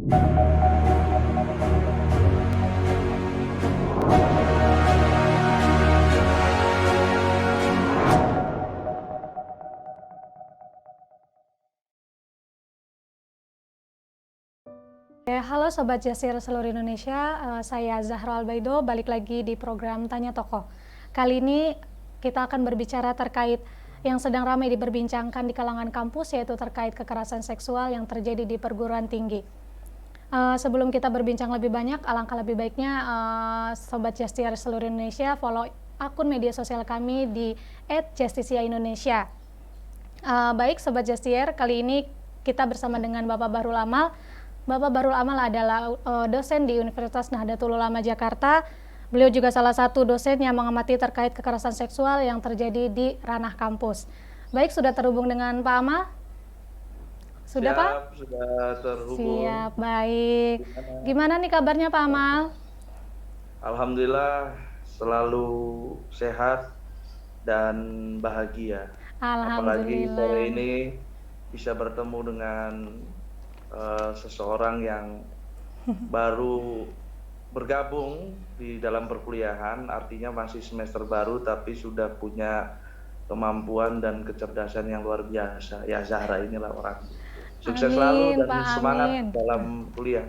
Halo Sobat Jasir seluruh Indonesia, saya Zahra Albaido, balik lagi di program Tanya Tokoh. Kali ini kita akan berbicara terkait yang sedang ramai diperbincangkan di kalangan kampus, yaitu terkait kekerasan seksual yang terjadi di perguruan tinggi. Sebelum kita berbincang lebih banyak, alangkah lebih baiknya Sobat Jasir seluruh Indonesia follow akun media sosial kami di @justisia_indonesia. Baik Sobat Jasir, kali ini kita bersama dengan Bapak Bahrul Amal. Bapak Bahrul Amal adalah dosen di Universitas Nahdlatul Ulama Jakarta. Beliau juga salah satu dosen yang mengamati terkait kekerasan seksual yang terjadi di ranah kampus. Baik, sudah terhubung dengan Pak Amal? Sudah, Siap, Pak? sudah terhubung. Siap, baik. Gimana nih kabarnya Pak Amal? Alhamdulillah selalu sehat dan bahagia. Apalagi sore Alhamdulillah. ini bisa bertemu dengan seseorang yang baru bergabung di dalam perkuliahan, artinya masih semester baru tapi sudah punya kemampuan dan kecerdasan yang luar biasa. Ya, Zahra inilah orang. Sukses selalu Amin, dan Pak, semangat amin. dalam kuliah.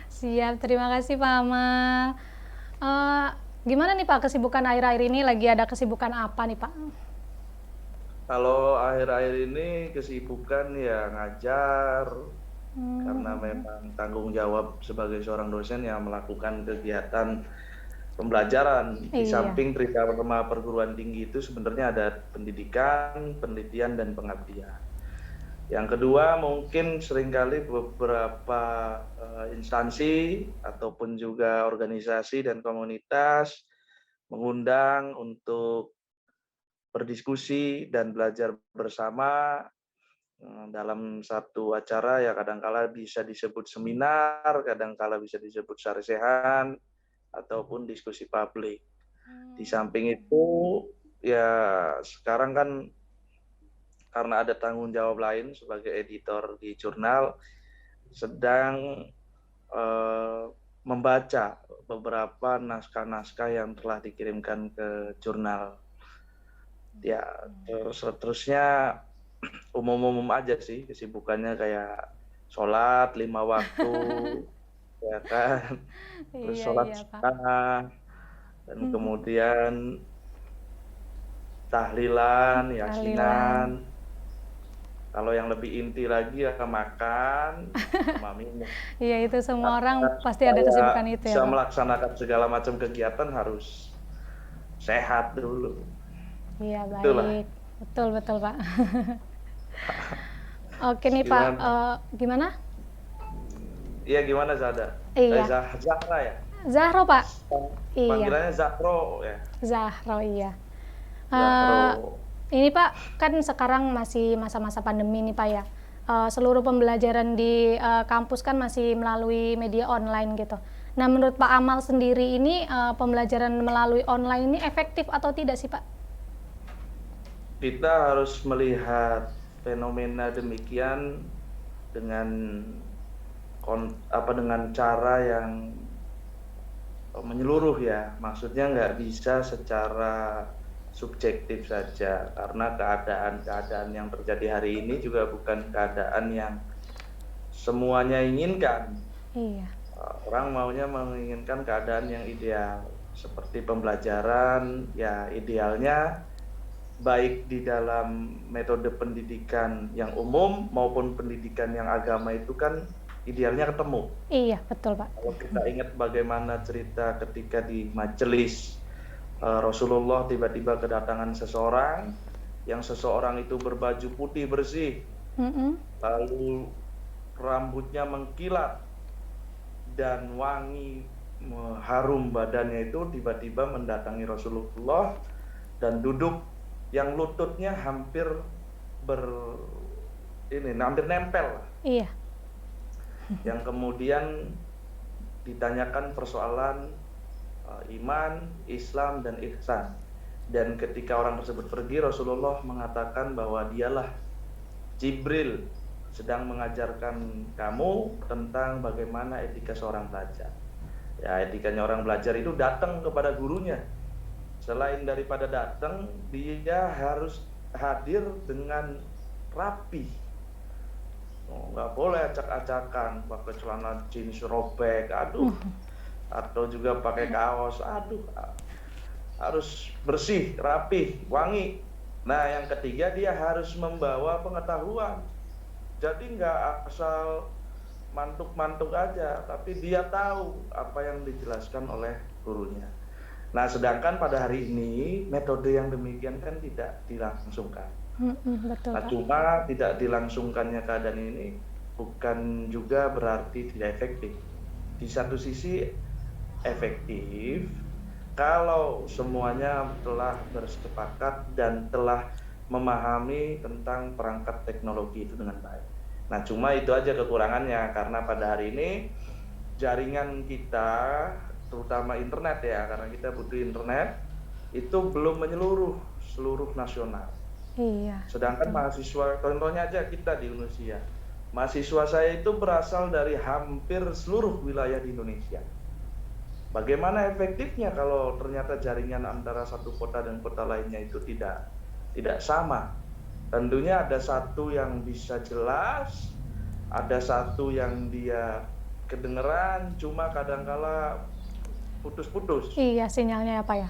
Siap, terima kasih Pak Amal. Gimana nih Pak kesibukan akhir-akhir ini? Lagi ada kesibukan apa nih Pak? Kalau akhir-akhir ini kesibukan ya ngajar, karena memang tanggung jawab sebagai seorang dosen yang melakukan kegiatan pembelajaran. Di Iya. samping Tridharma perguruan tinggi itu sebenarnya ada pendidikan, penelitian, dan pengabdian. Yang kedua mungkin seringkali beberapa instansi ataupun juga organisasi dan komunitas mengundang untuk berdiskusi dan belajar bersama dalam satu acara, ya kadangkala bisa disebut seminar, kadangkala bisa disebut saresehan, ataupun diskusi publik. Di samping itu, ya sekarang kan karena ada tanggung jawab lain sebagai editor di jurnal, sedang membaca beberapa naskah-naskah yang telah dikirimkan ke jurnal. Ya, terusnya umum-umum aja sih kesibukannya, kayak sholat 5 waktu, ya kan, terus Iya, sholat iya Pak. sunnah, dan kemudian tahlilan, Tahlilan. yasinan. Kalau yang lebih inti lagi ya makan sama minum. Iya, itu semua orang pasti ada Supaya kesibukan itu ya bisa Pak. melaksanakan segala macam kegiatan harus sehat dulu. Iya, Itulah. baik. Betul, betul Pak. Oke nih Pak, Gimana? gimana? Iya, gimana Zada? Iya, Zahra ya? Zahro Pak. Iya, Panggilannya Zahro ya. Zahro iya. Eh, Zahro. ini Pak, kan sekarang masih masa-masa pandemi nih Pak ya. Seluruh pembelajaran di kampus kan masih melalui media online gitu. Nah, menurut Pak Amal sendiri ini pembelajaran melalui online ini efektif atau tidak sih Pak? Kita harus melihat fenomena demikian dengan dengan cara yang menyeluruh ya. Maksudnya nggak bisa secara subjektif saja, karena keadaan-keadaan yang terjadi hari ini juga bukan keadaan yang semuanya inginkan. Iya. Orang maunya menginginkan keadaan yang ideal, seperti pembelajaran, ya idealnya baik di dalam metode pendidikan yang umum maupun pendidikan yang agama itu kan idealnya ketemu. Iya, betul Pak. Kalau kita ingat bagaimana cerita ketika di majelis Rasulullah tiba-tiba kedatangan seseorang, yang seseorang itu berbaju putih bersih, lalu rambutnya mengkilat dan wangi harum badannya, itu tiba-tiba mendatangi Rasulullah dan duduk yang lututnya hampir hampir nempel. Iya. Yang kemudian ditanyakan persoalan iman, Islam, dan ihsan. Dan ketika orang tersebut pergi, Rasulullah mengatakan bahwa dialah Jibril sedang mengajarkan kamu tentang bagaimana etika seorang pelajar. Ya, etikanya orang belajar itu datang kepada gurunya. Selain daripada datang, dia harus hadir dengan rapi. Oh, nggak boleh acak-acakan, pakai celana jeans robek, aduh, atau juga pakai kaos, aduh, harus bersih, rapi, wangi. Nah, yang ketiga dia harus membawa pengetahuan. Jadi nggak asal mantuk-mantuk aja, tapi dia tahu apa yang dijelaskan oleh gurunya. Nah, sedangkan pada hari ini metode yang demikian kan tidak dilangsungkan. Betul, Nah, Pak. cuma tidak dilangsungkannya keadaan ini bukan juga berarti tidak efektif. Di satu sisi efektif kalau semuanya telah bersepakat dan telah memahami tentang perangkat teknologi itu dengan baik. Nah, cuma itu aja kekurangannya, karena pada hari ini jaringan kita, terutama internet ya, karena kita butuh internet, itu belum menyeluruh seluruh nasional. Iya, Sedangkan betul. mahasiswa, contohnya aja kita di Indonesia, mahasiswa saya itu berasal dari hampir seluruh wilayah di Indonesia. Bagaimana efektifnya kalau ternyata jaringan antara satu kota dan kota lainnya itu tidak sama? Tentunya ada satu yang bisa jelas, ada satu yang dia kedengeran, cuma kadangkala putus-putus. Iya, sinyalnya ya, Pak ya.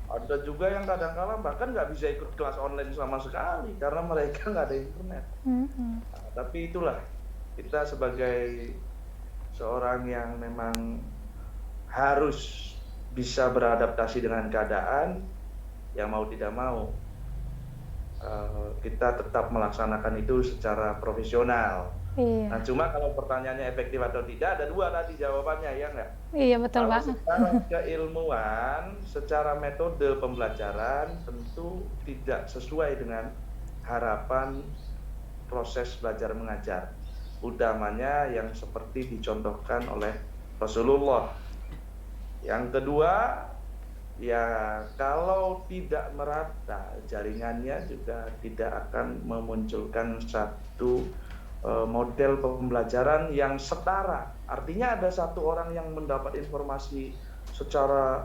Ada juga yang kadangkala bahkan nggak bisa ikut kelas online sama sekali karena mereka nggak ada internet. Mhm. Nah, tapi itulah kita sebagai seorang yang memang harus bisa beradaptasi dengan keadaan, yang mau tidak mau kita tetap melaksanakan itu secara profesional. Nah, Iya. cuma kalau pertanyaannya efektif atau tidak, ada dua tadi jawabannya, ya nggak? Iya, betul, Kalau Pak. secara keilmuan, secara metode pembelajaran tentu tidak sesuai dengan harapan proses belajar mengajar, utamanya yang seperti dicontohkan oleh Rasulullah. Yang kedua, ya kalau tidak merata jaringannya juga tidak akan memunculkan satu model pembelajaran yang setara. Artinya ada satu orang yang mendapat informasi secara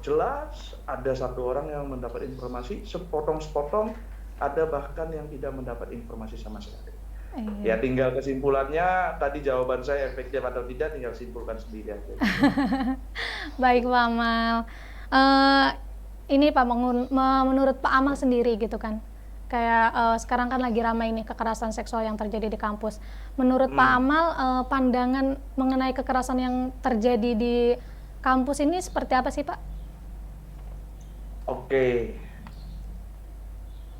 jelas, ada satu orang yang mendapat informasi sepotong-sepotong, ada bahkan yang tidak mendapat informasi sama sekali. Ya, Iya. tinggal kesimpulannya, tadi jawaban saya efektif atau tidak tinggal simpulkan sendiri aja. Baik, Pak Amal. Eh, ini Pak, menurut Pak Amal sendiri gitu kan, kayak sekarang kan lagi ramai nih kekerasan seksual yang terjadi di kampus. Menurut Pak Amal, pandangan mengenai kekerasan yang terjadi di kampus ini seperti apa sih, Pak? Oke,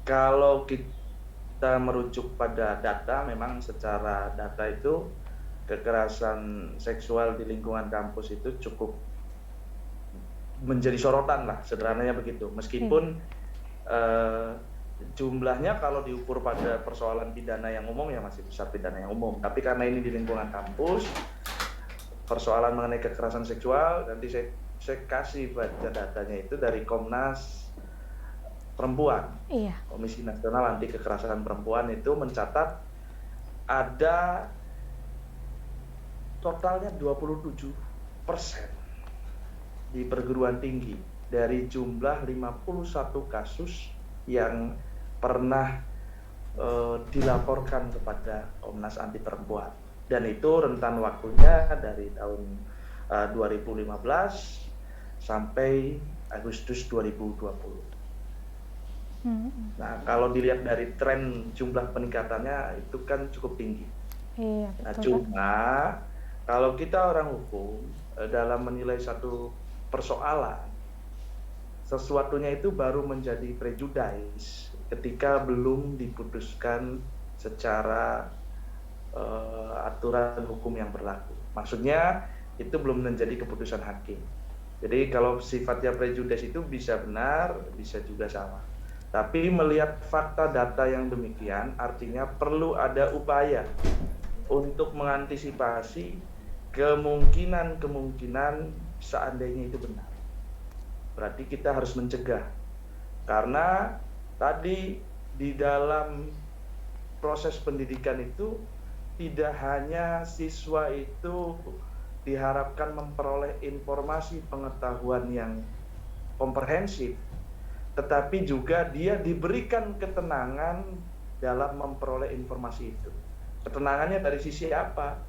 kalau kita merujuk pada data, memang secara data itu kekerasan seksual di lingkungan kampus itu cukup menjadi sorotan lah, sederhananya begitu. Meskipun jumlahnya kalau diukur pada persoalan pidana yang umum ya masih besar pidana yang umum. Tapi karena ini di lingkungan kampus, persoalan mengenai kekerasan seksual, nanti saya kasih baca datanya itu dari Komnas Perempuan. Iya. Komisi Nasional Anti Kekerasan Perempuan itu mencatat ada totalnya 27% di perguruan tinggi dari jumlah 51 kasus yang pernah dilaporkan kepada Komnas Anti Perempuan, dan itu rentan waktunya dari tahun 2015 sampai Agustus 2020. Nah, kalau dilihat dari tren jumlah peningkatannya itu kan cukup tinggi. Iya, Nah, betul, Pak. cuma kalau kita orang hukum dalam menilai satu persoalan, sesuatunya itu baru menjadi prejudice ketika belum diputuskan secara aturan hukum yang berlaku. Maksudnya itu belum menjadi keputusan hakim. Jadi kalau sifatnya prejudice itu bisa benar, bisa juga salah. Tapi melihat fakta data yang demikian, artinya perlu ada upaya untuk mengantisipasi kemungkinan seandainya itu benar. Berarti kita harus mencegah. Karena tadi di dalam proses pendidikan itu tidak hanya siswa itu diharapkan memperoleh informasi pengetahuan yang komprehensif, tetapi juga dia diberikan ketenangan dalam memperoleh informasi itu. Ketenangannya dari sisi apa?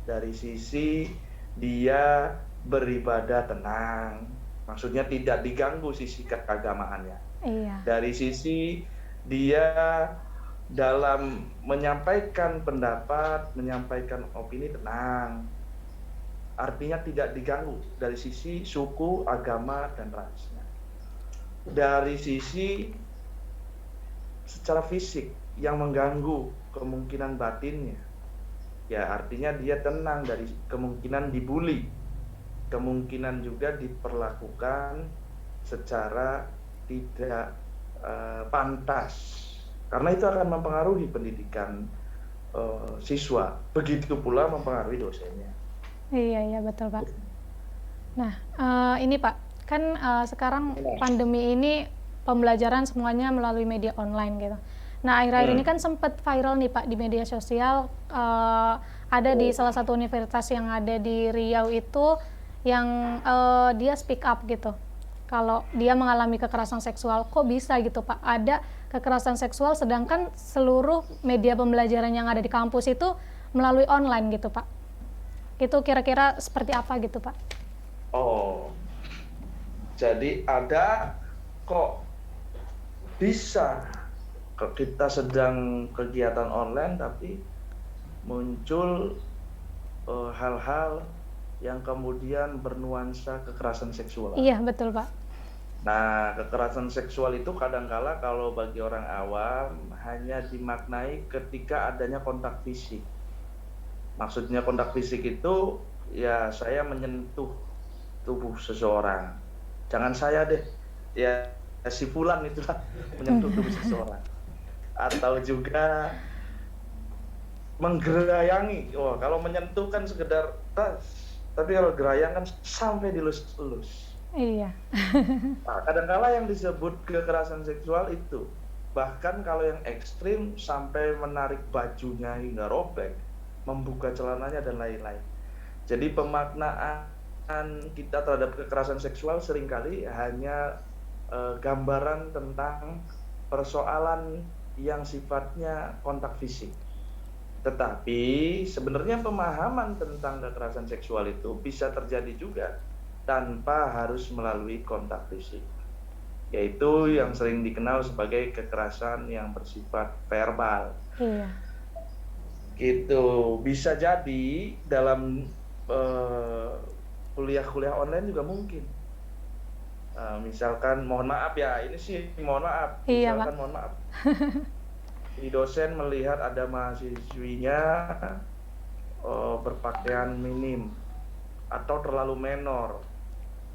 Dari sisi dia beribadah tenang, maksudnya tidak diganggu sisi keagamaannya. Iya. Dari sisi dia dalam menyampaikan pendapat, menyampaikan opini tenang, artinya tidak diganggu dari sisi suku, agama, dan rasnya. Dari sisi secara fisik yang mengganggu kemungkinan batinnya, ya artinya dia tenang dari kemungkinan dibully, kemungkinan juga diperlakukan secara tidak pantas, karena itu akan mempengaruhi pendidikan siswa, begitu pula mempengaruhi dosennya. Iya, betul Pak. Nah, ini Pak, kan sekarang pandemi ini pembelajaran semuanya melalui media online gitu. Nah, akhir-akhir ini kan sempat viral nih Pak di media sosial, ada di salah satu universitas yang ada di Riau itu yang dia speak up gitu. Kalau dia mengalami kekerasan seksual, kok bisa gitu Pak? Ada kekerasan seksual sedangkan seluruh media pembelajaran yang ada di kampus itu melalui online gitu Pak. Itu kira-kira seperti apa gitu Pak? Oh, jadi ada kok bisa kita sedang kegiatan online tapi muncul hal-hal yang kemudian bernuansa kekerasan seksual. Iya, betul Pak. Nah, kekerasan seksual itu kadangkala kalau bagi orang awam hanya dimaknai ketika adanya kontak fisik. Maksudnya kontak fisik itu ya saya menyentuh tubuh seseorang. Jangan saya deh, ya si fulan itulah menyentuh tubuh seseorang. Atau juga menggerayangi. Oh, kalau menyentuh kan sekedar tas, tapi kalau gerayang kan sampai dilus-lus. Iya. Nah, kadangkala yang disebut kekerasan seksual itu, bahkan kalau yang ekstrim sampai menarik bajunya hingga robek, membuka celananya dan lain-lain. Jadi pemaknaan kita terhadap kekerasan seksual seringkali hanya gambaran tentang persoalan yang sifatnya kontak fisik. Tetapi sebenarnya pemahaman tentang kekerasan seksual itu bisa terjadi juga tanpa harus melalui kontak fisik, yaitu yang sering dikenal sebagai kekerasan yang bersifat verbal. Iya. Gitu, bisa jadi dalam kuliah-kuliah online juga mungkin. Misalkan, mohon maaf ya, ini sih mohon maaf. Iya, misalkan Pak. mohon maaf. Si dosen melihat ada mahasiswinya berpakaian minim atau terlalu menor.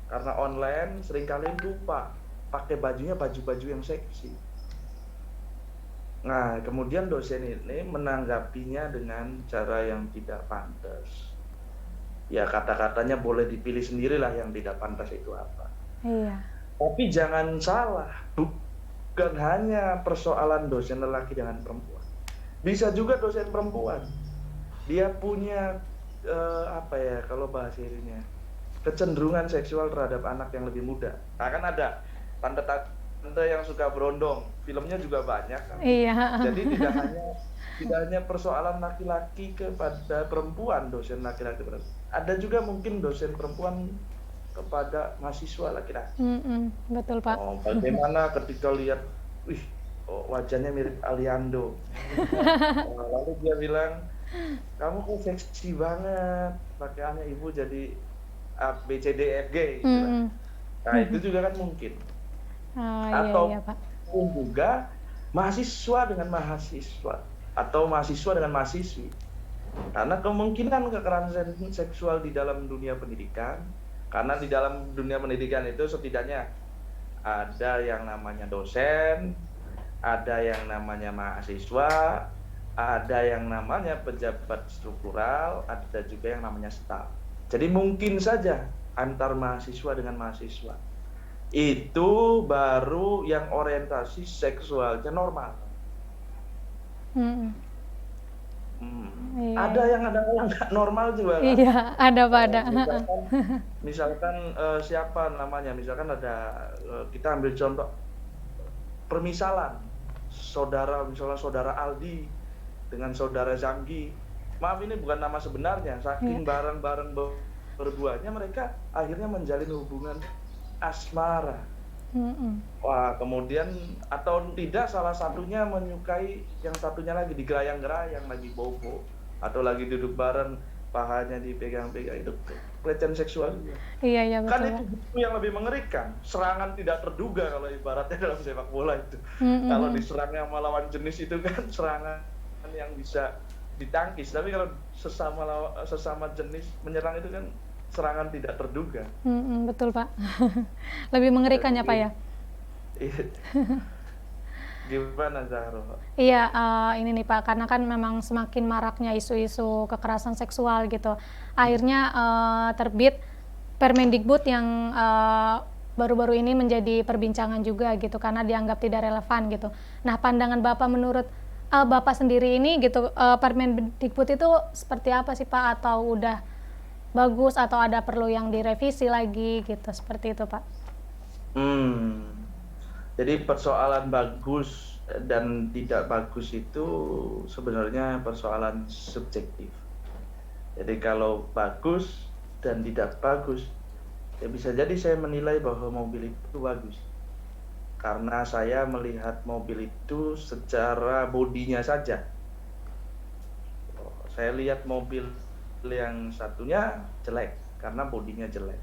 Karena online seringkali lupa pakai bajunya baju-baju yang seksi. Nah, kemudian dosen ini menanggapinya dengan cara yang tidak pantas. Ya, kata-katanya boleh dipilih sendirilah yang tidak pantas itu apa. Iya. Tapi jangan salah, bukan hanya persoalan dosen lelaki dengan perempuan. Bisa juga dosen perempuan. Dia punya kalau bahasa ininya, kecenderungan seksual terhadap anak yang lebih muda. Nah, kan ada tante-tante yang suka berondong, filmnya juga banyak kan. Iya. Jadi tidak hanya persoalan laki-laki kepada perempuan, dosen laki-laki perempuan. Ada juga mungkin dosen perempuan kepada mahasiswa laki-laki. Betul Pak. Oh, bagaimana ketika lihat, wajahnya mirip Aliando. Lalu dia bilang, kamu kok seksi banget, pakaiannya ibu jadi A, B, C, D, F, G gitu. Nah, itu juga kan mungkin. Atau iya, Pak. juga mahasiswa dengan mahasiswa atau mahasiswa dengan mahasiswi. Karena kemungkinan kekerasan seksual di dalam dunia pendidikan, karena di dalam dunia pendidikan itu setidaknya ada yang namanya dosen, ada yang namanya mahasiswa, ada yang namanya pejabat struktural, ada juga yang namanya staf. Jadi mungkin saja antar mahasiswa dengan mahasiswa itu baru yang orientasi seksualnya normal. Iya, Ada yang nggak normal juga kan. iya, ada Pak, ada. Misalkan misalkan, siapa namanya, misalkan ada, kita ambil contoh permisalan, misalnya saudara Aldi dengan saudara Zanggi. Maaf ini bukan nama sebenarnya, Iya, saking bareng-bareng berduanya mereka akhirnya menjalin hubungan asmara. mhm. Wah, kemudian atau tidak salah satunya menyukai yang satunya lagi, digerayang-gerayang, lagi bobo, atau lagi duduk bareng, pahanya dipegang-pegang, itu pelecehan seksual juga. Iya, iya, Kan betul itu Pak. justru yang lebih mengerikan, serangan tidak terduga kalau ibaratnya dalam sepak bola itu. Mhm, Kalau mhm. diserangnya sama lawan jenis itu kan serangan yang bisa ditangkis, tapi kalau sesama jenis menyerang itu kan serangan tidak terduga. Mhm, betul Pak. Lebih mengerikan ya Pak Jadi ya? gimana Zahro? Iya, ini nih Pak, karena kan memang semakin maraknya isu-isu kekerasan seksual gitu. Akhirnya terbit Permendikbud yang baru-baru ini menjadi perbincangan juga gitu karena dianggap tidak relevan gitu. Nah, pandangan Bapak menurut Bapak sendiri ini gitu, Permendikbud itu seperti apa sih Pak? Atau udah bagus atau ada perlu yang direvisi lagi gitu, seperti itu Pak? Hmm. Jadi persoalan bagus dan tidak bagus itu sebenarnya persoalan subjektif. Jadi kalau bagus dan tidak bagus, ya bisa jadi saya menilai bahwa mobil itu bagus. Karena saya melihat mobil itu secara bodinya saja. Saya lihat mobil yang satunya jelek karena bodinya jelek.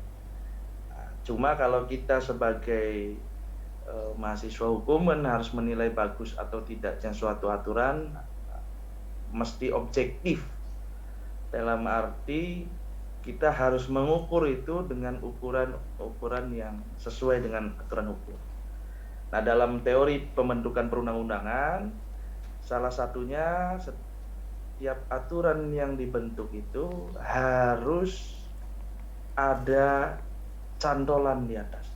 Nah, cuma kalau kita sebagai mahasiswa hukum kan harus menilai bagus atau tidaknya suatu aturan mesti objektif, dalam arti kita harus mengukur itu dengan ukuran-ukuran yang sesuai dengan aturan hukum. Nah, dalam teori pembentukan perundang-undangan, salah satunya setiap aturan yang dibentuk itu harus ada cantolan di atas.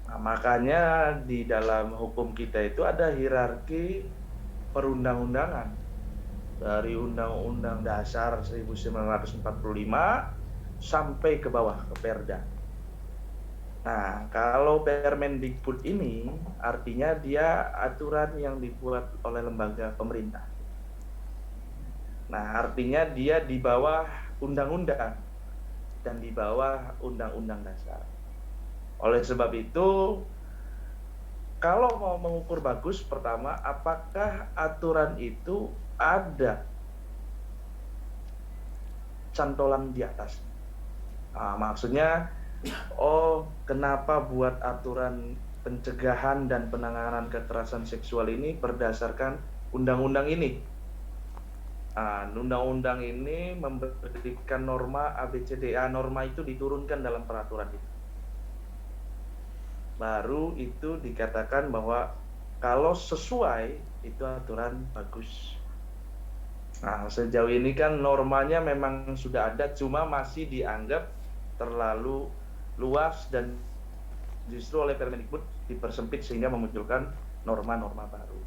Nah, makanya di dalam hukum kita itu ada hierarki perundang-undangan. Dari Undang-Undang Dasar 1945 sampai ke bawah, ke Perda. Nah, kalau Permendikbud ini artinya dia aturan yang dibuat oleh lembaga pemerintah. Nah, artinya dia di bawah undang-undang dan di bawah Undang-Undang Dasar. Oleh sebab itu, kalau mau mengukur bagus, pertama, apakah aturan itu ada cantolan di atas? Nah, maksudnya, kenapa buat aturan pencegahan dan penanganan kekerasan seksual ini berdasarkan undang-undang ini? Nah, undang-undang ini memberikan norma ABCDA, norma itu diturunkan dalam peraturan itu. Baru itu dikatakan bahwa kalau sesuai itu aturan bagus. Nah, sejauh ini kan normanya memang sudah ada, cuma masih dianggap terlalu luas dan justru oleh Permendikbud dipersempit sehingga memunculkan norma-norma baru.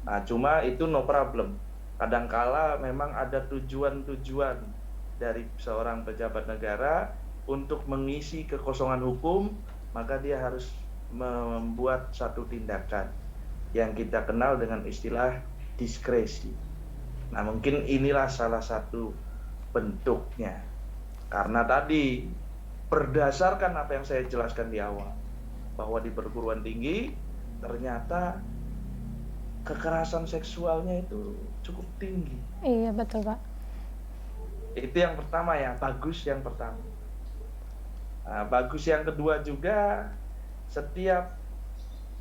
Nah, cuma itu no problem. Kadangkala memang ada tujuan-tujuan dari seorang pejabat negara untuk mengisi kekosongan hukum, maka dia harus membuat satu tindakan yang kita kenal dengan istilah diskresi. Nah, mungkin inilah salah satu bentuknya. Karena tadi berdasarkan apa yang saya jelaskan di awal, bahwa di perguruan tinggi ternyata kekerasan seksualnya itu cukup tinggi. Iya, betul Pak. Itu yang pertama ya, bagus yang pertama. Nah, bagus yang kedua juga, setiap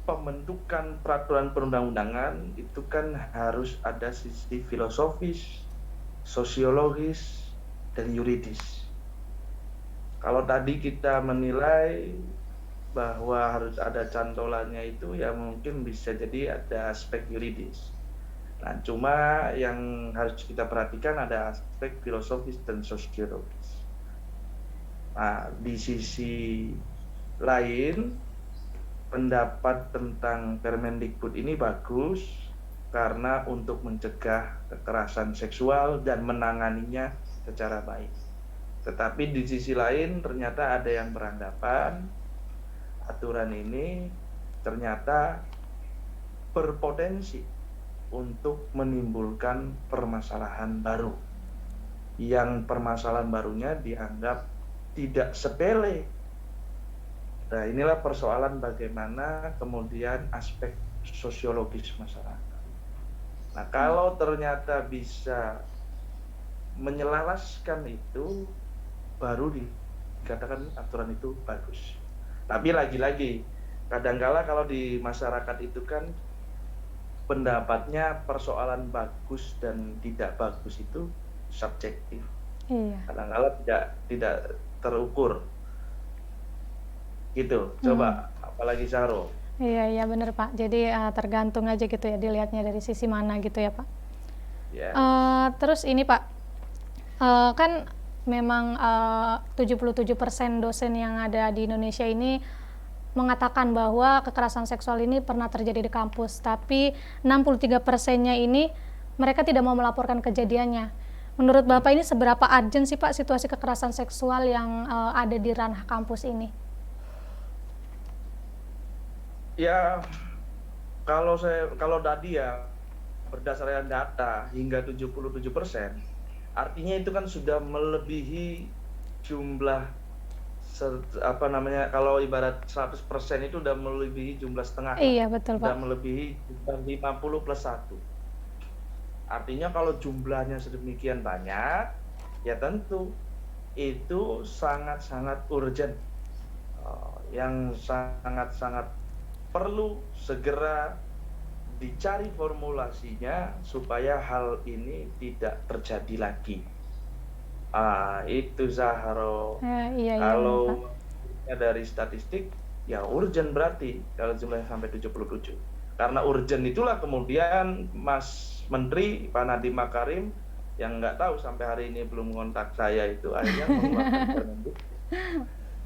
pembentukan peraturan perundang-undangan itu kan harus ada sisi filosofis, sosiologis, dan yuridis. Kalau tadi kita menilai bahwa harus ada cantolannya itu ya mungkin bisa jadi ada aspek yuridis. Nah, cuma yang harus kita perhatikan ada aspek filosofis dan sosiologis. Nah, di sisi lain, pendapat tentang Permendikbud ini bagus, karena untuk mencegah kekerasan seksual dan menanganinya secara baik. Tetapi di sisi lain ternyata ada yang beranggapan aturan ini ternyata berpotensi untuk menimbulkan permasalahan baru. Yang permasalahan barunya dianggap tidak sepele. Nah, inilah persoalan bagaimana kemudian aspek sosiologis masyarakat. Nah, kalau ternyata bisa menyelalaskan itu, baru dikatakan aturan itu bagus. Tapi lagi-lagi, kadangkala kalau di masyarakat itu kan pendapatnya persoalan bagus dan tidak bagus itu subjektif. Iya. Kadangkala tidak terukur. Gitu. Coba apalagi Syahro. Iya benar Pak. Jadi tergantung aja gitu ya dilihatnya dari sisi mana gitu ya Pak. Ya. Terus ini Pak, kan memang 77% dosen yang ada di Indonesia ini mengatakan bahwa kekerasan seksual ini pernah terjadi di kampus, tapi 63%-nya ini mereka tidak mau melaporkan kejadiannya. Menurut Bapak ini seberapa urgent sih Pak situasi kekerasan seksual yang ada di ranah kampus ini? Ya, kalau tadi ya berdasarkan data hingga 77%, artinya itu kan sudah melebihi jumlah kalau ibarat 100% itu udah melebihi jumlah setengah. Iya, betul Pak. Udah melebihi jumlah 50 plus 1. Artinya kalau jumlahnya sedemikian banyak, ya tentu itu sangat-sangat urgent, yang sangat-sangat perlu segera dicari formulasinya supaya hal ini tidak terjadi lagi. Itu Zahro. Iya, kalau dari statistik ya urgent berarti kalau jumlahnya sampai 77. Karena urgent itulah kemudian Mas Menteri Pak Nadiem Makarim yang nggak tahu sampai hari ini belum kontak saya itu akhirnya mengeluarkan Permendikbud.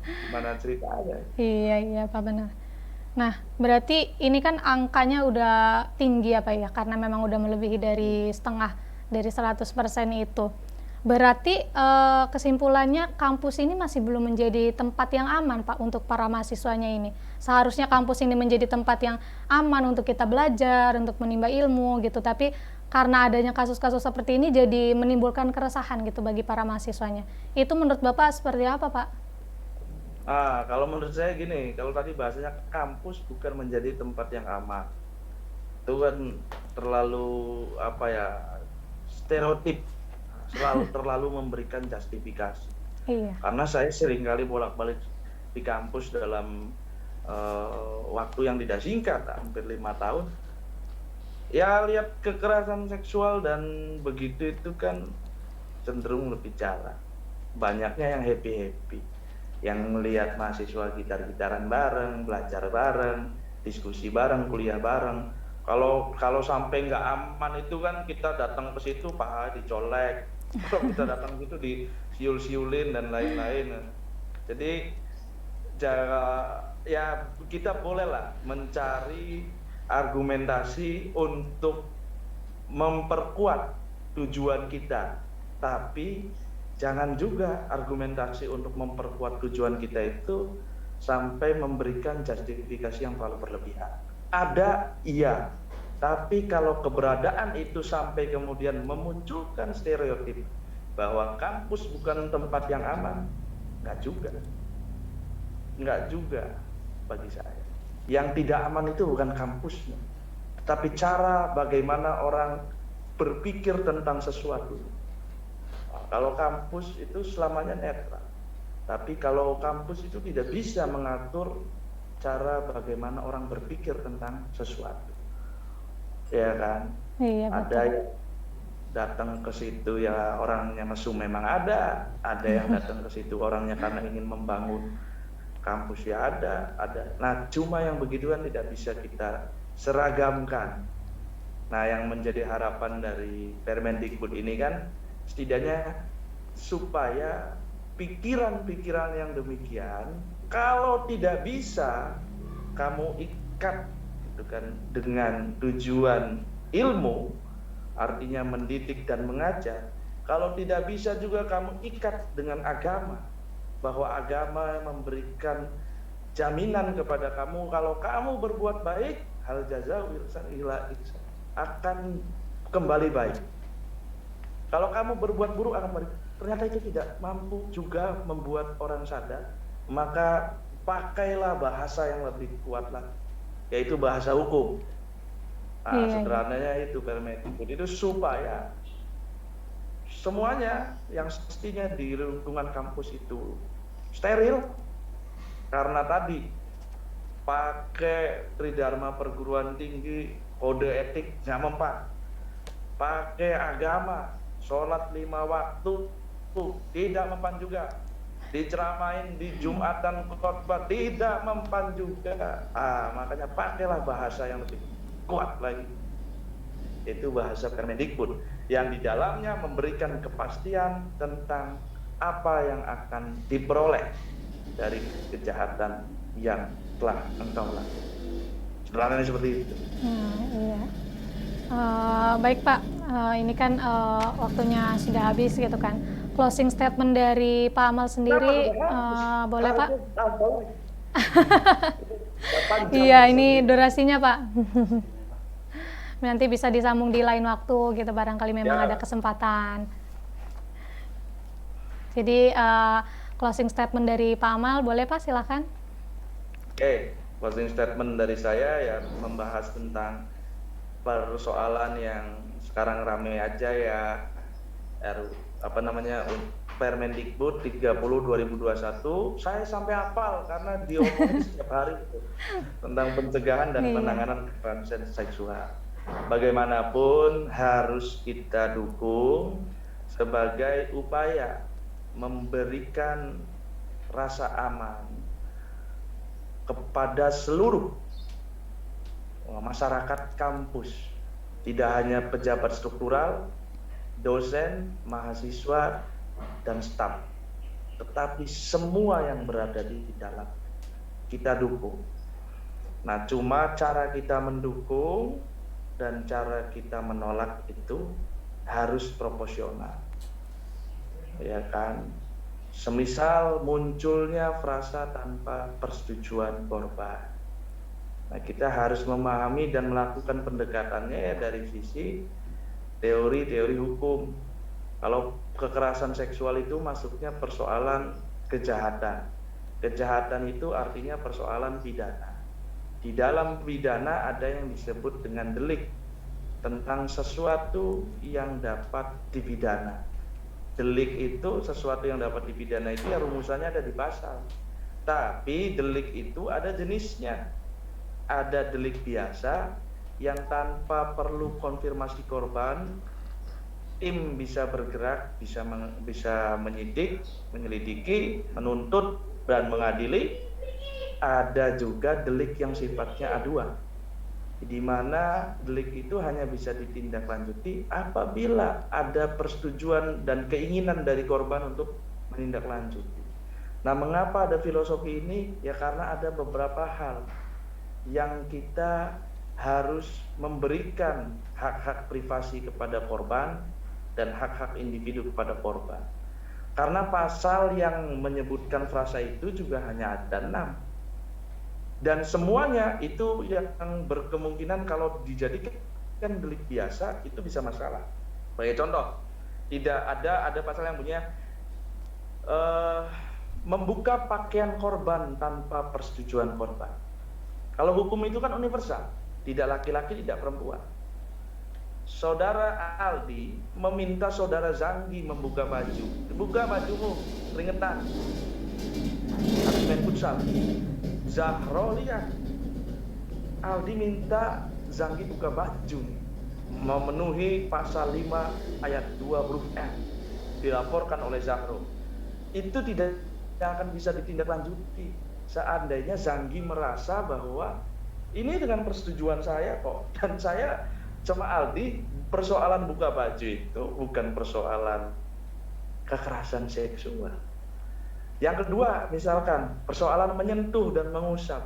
Gimana ceritanya? Iya Pak, benar. Nah, berarti ini kan angkanya udah tinggi ya Pak ya, karena memang udah melebihi dari setengah dari 100% itu. Berarti kesimpulannya kampus ini masih belum menjadi tempat yang aman Pak untuk para mahasiswanya ini. Seharusnya kampus ini menjadi tempat yang aman untuk kita belajar, untuk menimba ilmu gitu, tapi karena adanya kasus-kasus seperti ini jadi menimbulkan keresahan gitu bagi para mahasiswanya. Itu menurut Bapak seperti apa Pak? Kalau menurut saya gini, kalau tadi bahasanya kampus bukan menjadi tempat yang aman. Itu kan terlalu stereotip, terlalu memberikan justifikasi. Iya. Karena saya seringkali bolak-balik di kampus dalam waktu yang tidak singkat, hampir 5 tahun. Ya lihat kekerasan seksual dan begitu itu kan cenderung lebih jarang. Banyaknya yang happy-happy, yang melihat mahasiswa gitar-gitaran bareng, belajar bareng, diskusi bareng, kuliah bareng. Kalau sampai nggak aman itu kan kita datang ke situ paha dicolek, kalau kita datang ke situ disiul-siulin dan lain-lain. Jadi ya kita bolehlah mencari argumentasi untuk memperkuat tujuan kita, tapi jangan juga argumentasi untuk memperkuat tujuan kita itu sampai memberikan justifikasi yang terlalu berlebihan. Ada, iya, tapi kalau keberadaan itu sampai kemudian memunculkan stereotip bahwa kampus bukan tempat yang aman, enggak juga bagi saya. Yang tidak aman itu bukan kampusnya, tapi cara bagaimana orang berpikir tentang sesuatu. Kalau kampus itu selamanya netral, tapi kalau kampus itu tidak bisa mengatur cara bagaimana orang berpikir tentang sesuatu, ya kan? Iya, ada yang datang ke situ ya orangnya mesum, memang ada yang datang ke situ orangnya karena ingin membangun kampus, ya ada. Nah, cuma yang begituan tidak bisa kita seragamkan. Nah, yang menjadi harapan dari Permendikbud ini kan setidaknya supaya pikiran-pikiran yang demikian kalau tidak bisa kamu ikat gitu kan dengan tujuan ilmu, artinya mendidik dan mengajar, kalau tidak bisa juga kamu ikat dengan agama, bahwa agama memberikan jaminan kepada kamu kalau kamu berbuat baik, hal jazaa ihsan ila ihsan, akan kembali baik. Kalau kamu berbuat buruk akan kembali. Ternyata itu tidak mampu juga membuat orang sadar, maka pakailah bahasa yang lebih kuat lagi, yaitu bahasa hukum. Nah, sederhananya itu Permendikbud itu supaya semuanya yang mestinya di lingkungan kampus itu steril, karena tadi pakai Tridharma perguruan tinggi, kode etiknya mempan, pakai agama, sholat 5 waktu tidak mempan juga, diceramain di Jumatan khotbah tidak mempan juga. Makanya pakailah bahasa yang lebih kuat lagi, itu bahasa Permendikbud yang di dalamnya memberikan kepastian tentang apa yang akan diperoleh dari kejahatan yang telah engkau lakukan. Sederhananya seperti itu. Iya. Baik Pak, ini kan waktunya sudah habis gitu kan. Closing statement dari Pak Amal sendiri, boleh Pak? Iya, ini durasinya Pak. Nanti bisa disambung di lain waktu gitu, barangkali memang ada kesempatan. Jadi closing statement dari Pak Amal, boleh Pak, silakan. Oke, closing statement dari saya ya membahas tentang persoalan yang sekarang ramai aja ya, Permendikbud 30 2021. Saya sampai hafal karena diomongin setiap hari itu, tentang pencegahan dan penanganan kekerasan seksual. Bagaimanapun harus kita dukung sebagai upaya memberikan rasa aman kepada seluruh masyarakat kampus, tidak hanya pejabat struktural, dosen, mahasiswa, dan staf, tetapi semua yang berada di dalam, kita dukung. Nah, cuma cara kita mendukung dan cara kita menolak itu harus proporsional, ya kan? Semisal munculnya frasa tanpa persetujuan korban, nah kita harus memahami dan melakukan pendekatannya ya dari sisi teori-teori hukum. Kalau kekerasan seksual itu masuknya persoalan kejahatan. Kejahatan itu artinya persoalan pidana. Di dalam pidana ada yang disebut dengan delik, tentang sesuatu yang dapat dipidana. Delik itu sesuatu yang dapat dipidana itu ya rumusannya ada di pasal. Tapi delik itu ada jenisnya. Ada delik biasa yang tanpa perlu konfirmasi korban, tim bisa bergerak, bisa menyidik, menyelidiki, menuntut dan mengadili. Ada juga delik yang sifatnya aduan, di mana delik itu hanya bisa ditindaklanjuti apabila ada persetujuan dan keinginan dari korban untuk menindaklanjuti. Nah, mengapa ada filosofi ini? Ya karena ada beberapa hal yang kita harus memberikan hak-hak privasi kepada korban dan hak-hak individu kepada korban. Karena pasal yang menyebutkan frasa itu juga hanya ada 6. Dan semuanya itu yang berkemungkinan kalau dijadikan delik biasa itu bisa masalah. Sebagai contoh, tidak ada pasal yang punya membuka pakaian korban tanpa persetujuan korban. Kalau hukum itu kan universal, tidak laki-laki, tidak perempuan. Saudara Aldi meminta saudara Zanggi membuka baju. Buka bajumu, keringetan. Habis main futsal. Zahro lihat, Aldi minta Zanggi buka baju, memenuhi pasal 5 ayat 2 huruf F, dilaporkan oleh Zahro. Itu tidak akan bisa ditindaklanjuti seandainya Zanggi merasa bahwa ini dengan persetujuan saya kok, dan saya sama Aldi, persoalan buka baju itu bukan persoalan kekerasan seksual. Yang kedua, misalkan persoalan menyentuh dan mengusap.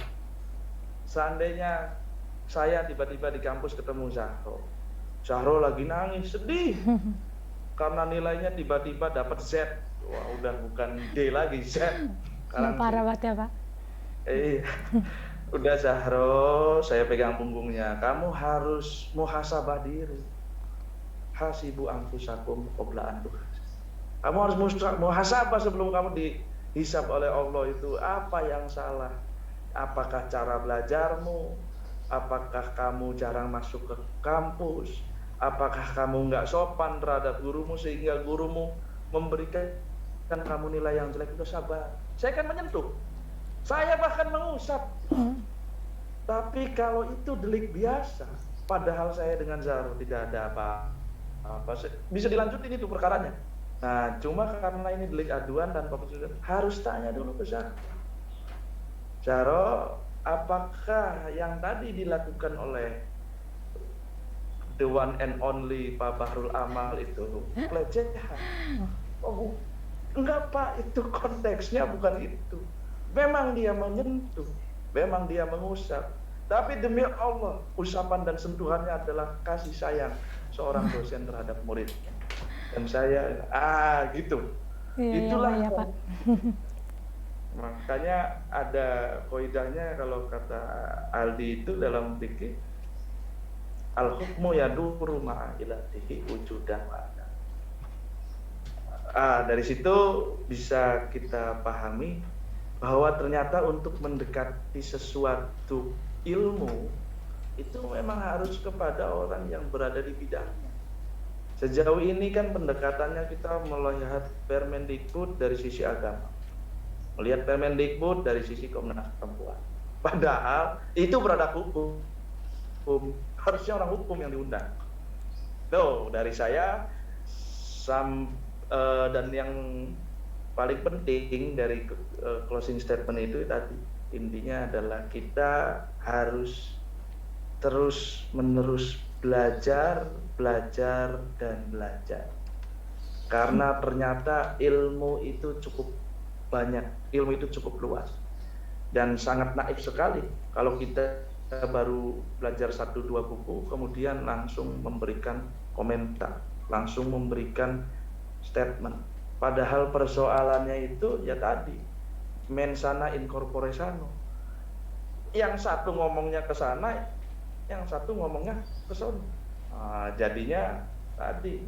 Seandainya saya tiba-tiba di kampus ketemu Zahro, Syahrul lagi nangis, sedih. Karena nilainya tiba-tiba dapat Z. Wah, udah bukan D lagi, Z. Udah Sekarang parah D. banget ya, Pak. Udah Syahrul, saya pegang punggungnya. Kamu harus muhasabah diri. Hasibu anfusakum qabla an tuhasab. Kamu harus muhasabah sebelum kamu dihisab oleh Allah itu. Apa yang salah? Apakah cara belajarmu? Apakah kamu jarang masuk ke kampus? Apakah kamu nggak sopan terhadap gurumu sehingga gurumu memberikan kamu nilai yang jelek? Udah sabar. Saya kan menyentuh. Saya bahkan mengusap. Tapi kalau itu delik biasa, padahal saya dengan Zahro tidak ada apa-apa, bisa dilanjutin itu perkaranya. Nah, cuma karena ini delik aduan dan harus tanya dulu ke Zahro, apakah yang tadi dilakukan oleh the one and only Pak Bahrul Amal itu pelecehan? Oh, enggak Pak, itu konteksnya bukan itu. Memang dia menyentuh, memang dia mengusap, tapi demi Allah, usapan dan sentuhannya adalah kasih sayang seorang dosen terhadap muridnya. Dan saya, gitu. Iya, Itulah iya, Pak. Makanya ada kaidahnya kalau kata Aldi itu dalam fikih, al-hukmu yaduru ma'a ilatihi wujudan ma'ana. Dari situ bisa kita pahami bahwa ternyata untuk mendekati sesuatu ilmu itu memang harus kepada orang yang berada di bidangnya. Sejauh ini kan pendekatannya kita melihat Permendikbud dari sisi agama, melihat Permendikbud dari sisi Komnas Perempuan. Padahal itu produk hukum, harusnya orang hukum yang diundang. Tuh dari saya dan yang paling penting dari closing statement itu tadi, intinya adalah kita harus terus menerus belajar dan belajar, karena ternyata ilmu itu cukup banyak, ilmu itu cukup luas, dan sangat naif sekali kalau kita baru belajar 1-2 buku kemudian langsung memberikan komentar, langsung memberikan statement. Padahal persoalannya itu ya tadi, mensana in corpore sano. Yang satu ngomongnya ke sana, yang satu ngomongnya ke sono. Jadinya tadi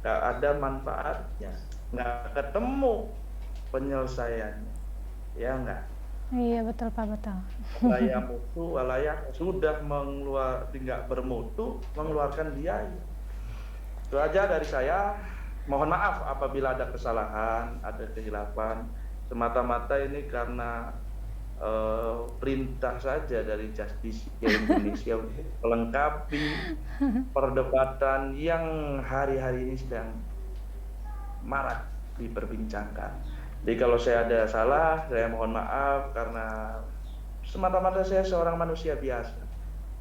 nggak ada manfaatnya, nggak ketemu penyelesaiannya, ya nggak? Iya, betul Pak, betul. Walaya mutu, walaya sudah tidak bermutu, mengeluarkan biaya. Itu aja dari saya. Mohon maaf apabila ada kesalahan, ada kehilafan. Semata-mata ini karena perintah saja dari Justice Indonesia untuk melengkapi perdebatan yang hari-hari ini sedang marak diperbincangkan. Jadi kalau saya ada salah, saya mohon maaf karena semata-mata saya seorang manusia biasa,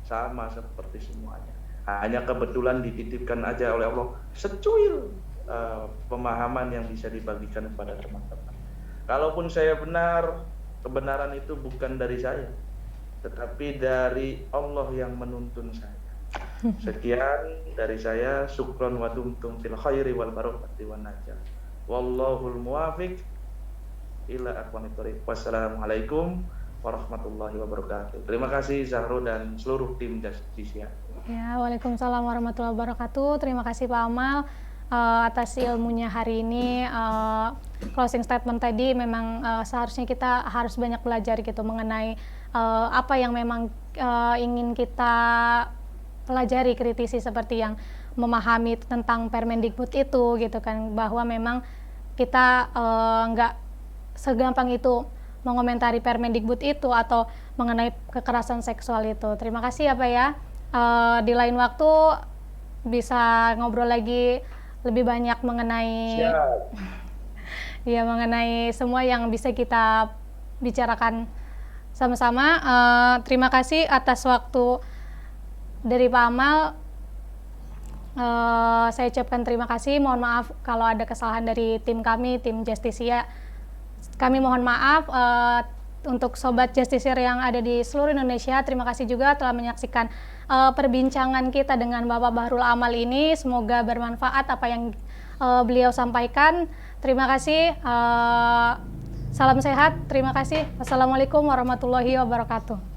sama seperti semuanya. Hanya kebetulan dititipkan aja oleh Allah secuil pemahaman yang bisa dibagikan kepada teman-teman. Kalaupun saya benar, kebenaran itu bukan dari saya, tetapi dari Allah yang menuntun saya. Sekian dari saya. Syukron wa dumtum fil khairi wal barakati wan najah. Wallahul muwafiq ila aqwamit thoriq. Wassalamualaikum warahmatullahi wabarakatuh. Terima kasih Zahro dan seluruh tim Justicia. Ya, waalaikumsalam warahmatullahi wabarakatuh. Terima kasih Pak Amal atas ilmunya hari ini. Closing statement tadi memang seharusnya kita harus banyak belajar gitu mengenai apa yang memang ingin kita pelajari, kritisi, seperti yang memahami tentang Permendikbud itu gitu kan, bahwa memang kita nggak segampang itu mengomentari Permendikbud itu atau mengenai kekerasan seksual itu. Terima kasih ya Pak ya. Di lain waktu bisa ngobrol lagi lebih banyak mengenai ya mengenai semua yang bisa kita bicarakan sama-sama. Terima kasih atas waktu dari Pak Amal. Saya ucapkan terima kasih. Mohon maaf kalau ada kesalahan dari tim kami, tim Justicia. Kami mohon maaf. untuk Sobat Justisier yang ada di seluruh Indonesia, terima kasih juga telah menyaksikan perbincangan kita dengan Bapak Bahrul Amal ini. Semoga bermanfaat apa yang beliau sampaikan. Terima kasih. Salam sehat. Terima kasih. Wassalamualaikum warahmatullahi wabarakatuh.